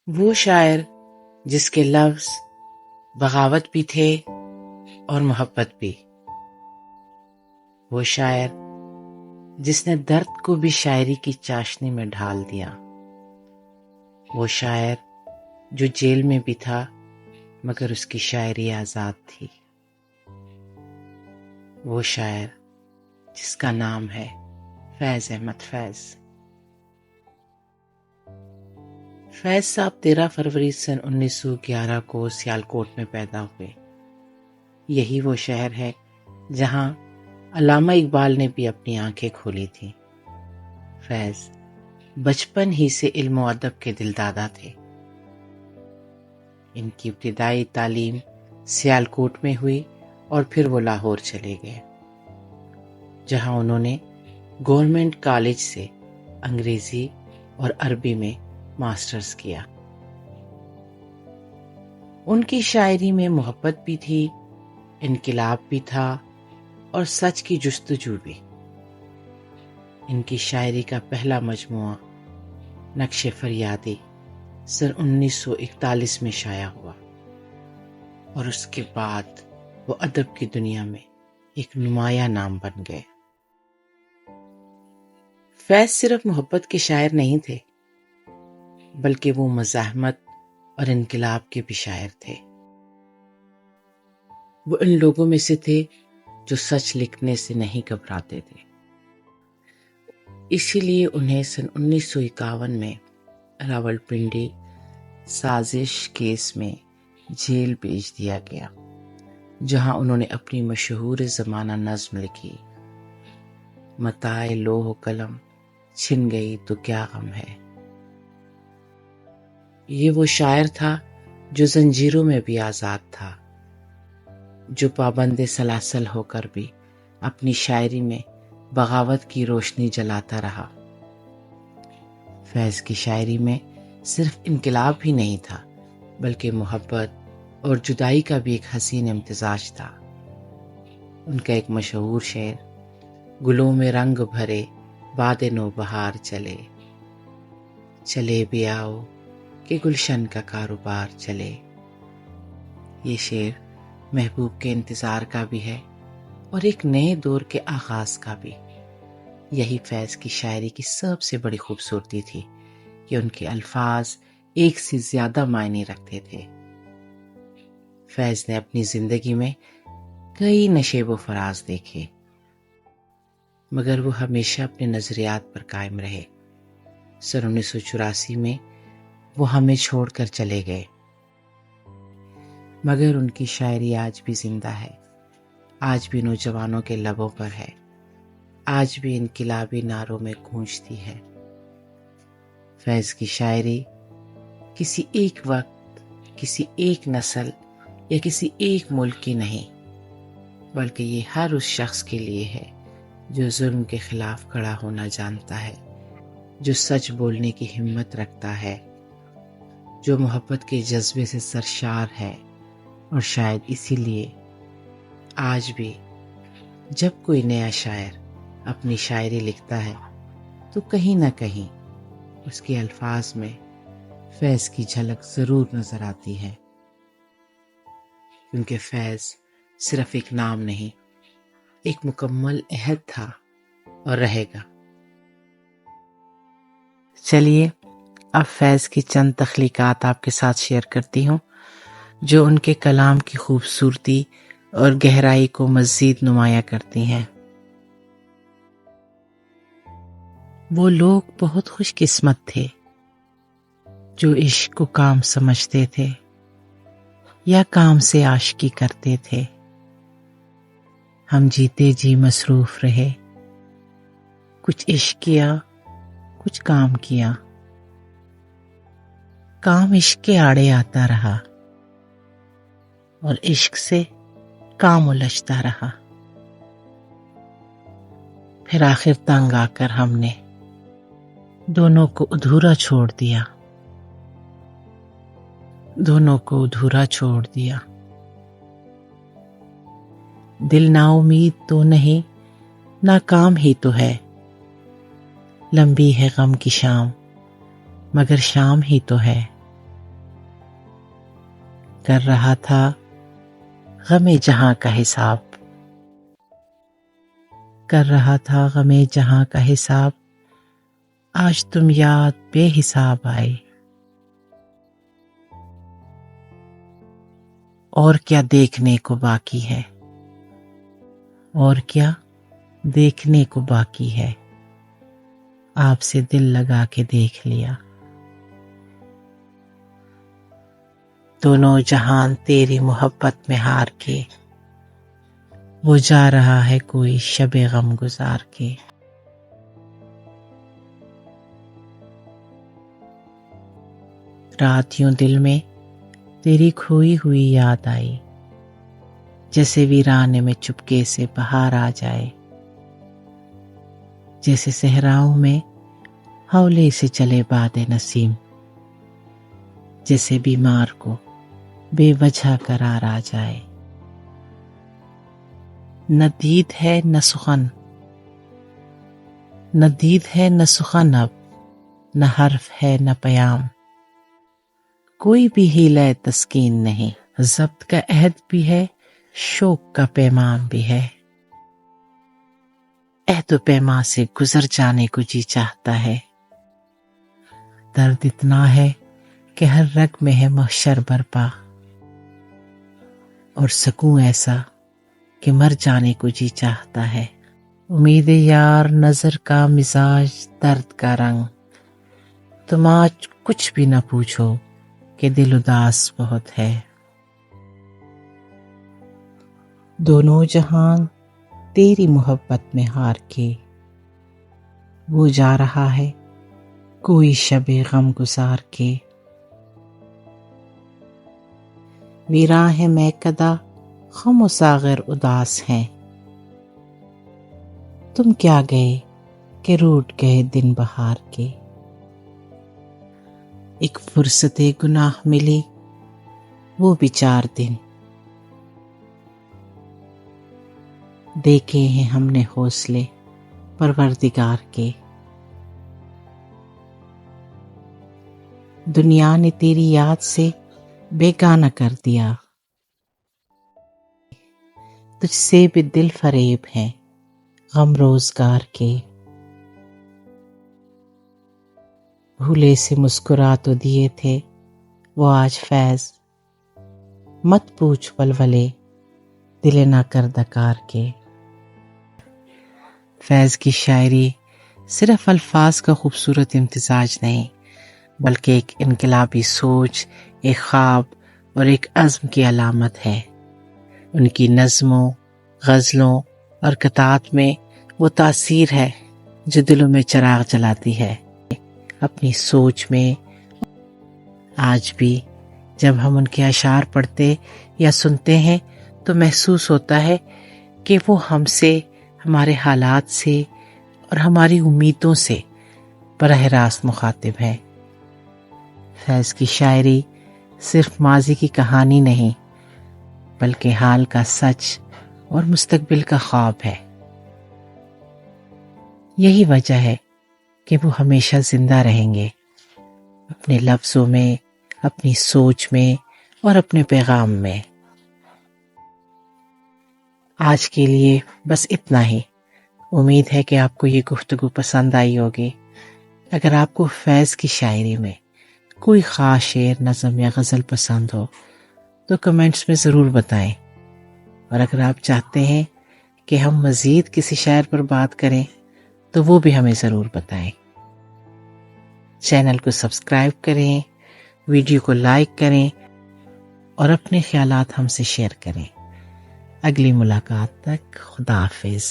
وہ شاعر جس کے لفظ بغاوت بھی تھے اور محبت بھی، وہ شاعر جس نے درد کو بھی شاعری کی چاشنی میں ڈھال دیا، وہ شاعر جو جیل میں بھی تھا مگر اس کی شاعری آزاد تھی، وہ شاعر جس کا نام ہے فیض احمد فیض۔ فیض صاحب 13 فروری سن 1911 کو سیالکوٹ میں پیدا ہوئے۔ یہی وہ شہر ہے جہاں علامہ اقبال نے بھی اپنی آنکھیں کھولی تھیں۔ فیض بچپن ہی سے علم و ادب کے دلدادہ تھے۔ ان کی ابتدائی تعلیم سیالکوٹ میں ہوئی اور پھر وہ لاہور چلے گئے، جہاں انہوں نے گورنمنٹ کالج سے انگریزی اور عربی میں ماسٹرز کیا۔ ان کی شاعری میں محبت بھی تھی، انقلاب بھی تھا اور سچ کی جستجو بھی۔ ان کی شاعری کا پہلا مجموعہ نقش فریادی سن 1941 میں شائع ہوا اور اس کے بعد وہ ادب کی دنیا میں ایک نمایاں نام بن گئے۔ فیض صرف محبت کے شاعر نہیں تھے بلکہ وہ مزاحمت اور انقلاب کے بھی شاعر تھے۔ وہ ان لوگوں میں سے تھے جو سچ لکھنے سے نہیں گھبراتے تھے، اسی لیے انہیں سن 1951 میں راولپنڈی سازش کیس میں جیل بھیج دیا گیا، جہاں انہوں نے اپنی مشہور زمانہ نظم لکھی، متاع لوح و قلم چھن گئی تو کیا غم ہے۔ یہ وہ شاعر تھا جو زنجیروں میں بھی آزاد تھا، جو پابند سلاسل ہو کر بھی اپنی شاعری میں بغاوت کی روشنی جلاتا رہا۔ فیض کی شاعری میں صرف انقلاب ہی نہیں تھا بلکہ محبت اور جدائی کا بھی ایک حسین امتزاج تھا۔ ان کا ایک مشہور شعر گلوں میں رنگ بھرے باد نو بہار چلے، چلے بھی آؤ کہ گلشن کا کاروبار چلے، یہ شعر محبوب کے انتظار کا بھی ہے اور ایک نئے دور کے آغاز کا بھی۔ یہی فیض کی شاعری کی سب سے بڑی خوبصورتی تھی کہ ان کے الفاظ ایک سے زیادہ معنی رکھتے تھے۔ فیض نے اپنی زندگی میں کئی نشیب و فراز دیکھے مگر وہ ہمیشہ اپنے نظریات پر قائم رہے۔ سن 1984 میں وہ ہمیں چھوڑ کر چلے گئے، مگر ان کی شاعری آج بھی زندہ ہے، آج بھی نوجوانوں کے لبوں پر ہے، آج بھی انقلابی نعروں میں گونجتی ہے۔ فیض کی شاعری کسی ایک وقت، کسی ایک نسل یا کسی ایک ملک کی نہیں بلکہ یہ ہر اس شخص کے لیے ہے جو ظلم کے خلاف کھڑا ہونا جانتا ہے، جو سچ بولنے کی ہمت رکھتا ہے، جو محبت کے جذبے سے سرشار ہے۔ اور شاید اسی لیے آج بھی جب کوئی نیا شاعر اپنی شاعری لکھتا ہے تو کہیں نہ کہیں اس کے الفاظ میں فیض کی جھلک ضرور نظر آتی ہے، کیونکہ فیض صرف ایک نام نہیں، ایک مکمل عہد تھا اور رہے گا۔ چلیے اب فیض کی چند تخلیقات آپ کے ساتھ شیئر کرتی ہوں جو ان کے کلام کی خوبصورتی اور گہرائی کو مزید نمایاں کرتی ہیں۔ وہ لوگ بہت خوش قسمت تھے جو عشق کو کام سمجھتے تھے یا کام سے عاشقی کرتے تھے۔ ہم جیتے جی مصروف رہے، کچھ عشق کیا کچھ کام کیا، کام عشق کے آڑے آتا رہا اور عشق سے کام الجھتا رہا، پھر آخر تنگ آ کر ہم نے دونوں کو ادھورا چھوڑ دیا، دونوں کو ادھورا چھوڑ دیا۔ دل نا امید تو نہیں، ناکام ہی تو ہے، لمبی ہے غم کی شام مگر شام ہی تو ہے۔ کر رہا تھا غم جہاں کا حساب، کر رہا تھا غم جہاں کا حساب، آج تم یاد بے حساب آئے۔ اور کیا دیکھنے کو باقی ہے، اور کیا دیکھنے کو باقی ہے، آپ سے دل لگا کے دیکھ لیا۔ دونوں جہان تیری محبت میں ہار کے، وہ جا رہا ہے کوئی شب غم گزار کے۔ رات یوں دل میں تیری کھوئی ہوئی یاد آئی، جیسے ویرانے میں چپکے سے بہار آ جائے، جیسے صحراؤں میں ہولے سے چلے باد نسیم، جیسے بیمار کو بے وجہ قرار آ جائے۔ نہ دید ہے نہ سخن، نہ دید ہے نہ سخن اب، نہ حرف ہے نہ پیام، کوئی بھی حیلہ تسکین نہیں، ضبط کا عہد بھی ہے، شوق کا پیمان بھی ہے۔ عہد و پیمان سے گزر جانے کو جی چاہتا ہے، درد اتنا ہے کہ ہر رگ میں ہے محشر برپا، اور سکون ایسا کہ مر جانے کو جی چاہتا ہے۔ امید یار نظر کا مزاج درد کا رنگ، تم آج کچھ بھی نہ پوچھو کہ دل اداس بہت ہے۔ دونوں جہان تیری محبت میں ہار کے، وہ جا رہا ہے کوئی شب غم گزار کے۔ ویراں ہے میکدہ خم و ساغر اداس ہیں، تم کیا گئے کہ روٹ گئے دن بہار کے۔ ایک فرصت گناہ ملی وہ بھی 4 دن، دیکھے ہیں ہم نے حوصلے پروردگار کے۔ دنیا نے تیری یاد سے بیگانہ کر دیا، تجھ سے بھی دل فریب ہیں غم روزگار کے۔ بھولے سے مسکرا تو دیے تھے وہ آج فیض، مت پوچھ ولولے دل نہ کر دکار کے۔ فیض کی شاعری صرف الفاظ کا خوبصورت امتزاج نہیں، بلکہ ایک انقلابی سوچ، ایک خواب اور ایک عزم کی علامت ہے۔ ان کی نظموں، غزلوں اور قطعات میں وہ تاثیر ہے جو دلوں میں چراغ جلاتی ہے۔ اپنی سوچ میں آج بھی جب ہم ان کے اشعار پڑھتے یا سنتے ہیں تو محسوس ہوتا ہے کہ وہ ہم سے، ہمارے حالات سے اور ہماری امیدوں سے براہ راست مخاطب ہے۔ فیض کی شاعری صرف ماضی کی کہانی نہیں، بلکہ حال کا سچ اور مستقبل کا خواب ہے۔ یہی وجہ ہے کہ وہ ہمیشہ زندہ رہیں گے، اپنے لفظوں میں، اپنی سوچ میں اور اپنے پیغام میں۔ آج کے لیے بس اتنا ہی۔ امید ہے کہ آپ کو یہ گفتگو پسند آئی ہوگی۔ اگر آپ کو فیض کی شاعری میں کوئی خاص شعر، نظم یا غزل پسند ہو تو کمنٹس میں ضرور بتائیں، اور اگر آپ چاہتے ہیں کہ ہم مزید کسی شاعر پر بات کریں تو وہ بھی ہمیں ضرور بتائیں۔ چینل کو سبسکرائب کریں، ویڈیو کو لائک کریں اور اپنے خیالات ہم سے شیئر کریں۔ اگلی ملاقات تک خدا حافظ۔